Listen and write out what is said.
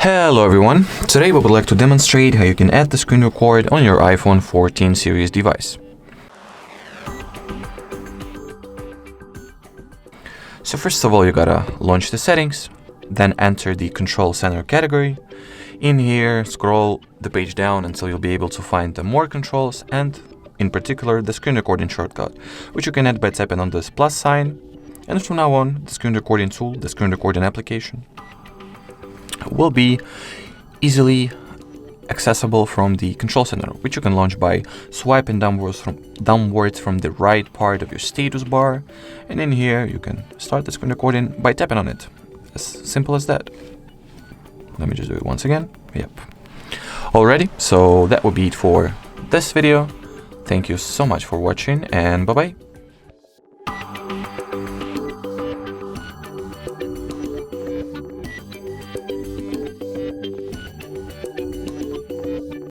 Hello everyone, today we would like to demonstrate how you can add the screen record on your iPhone 14 series device. So first of all, you gotta launch the settings, then enter the control center category. In here, scroll the page down until you'll be able to find the more controls and in particular the screen recording shortcut, which you can add by tapping on this plus sign. And from now on, the screen recording tool, the screen recording application, will be easily accessible from the control center, which you can launch by swiping downwards from the right part of your status bar. And in here, you can start the screen recording by tapping on it. As simple as that. Let me just do it once again. Yep. Alrighty, so that would be it for this video. Thank you so much for watching, and bye-bye.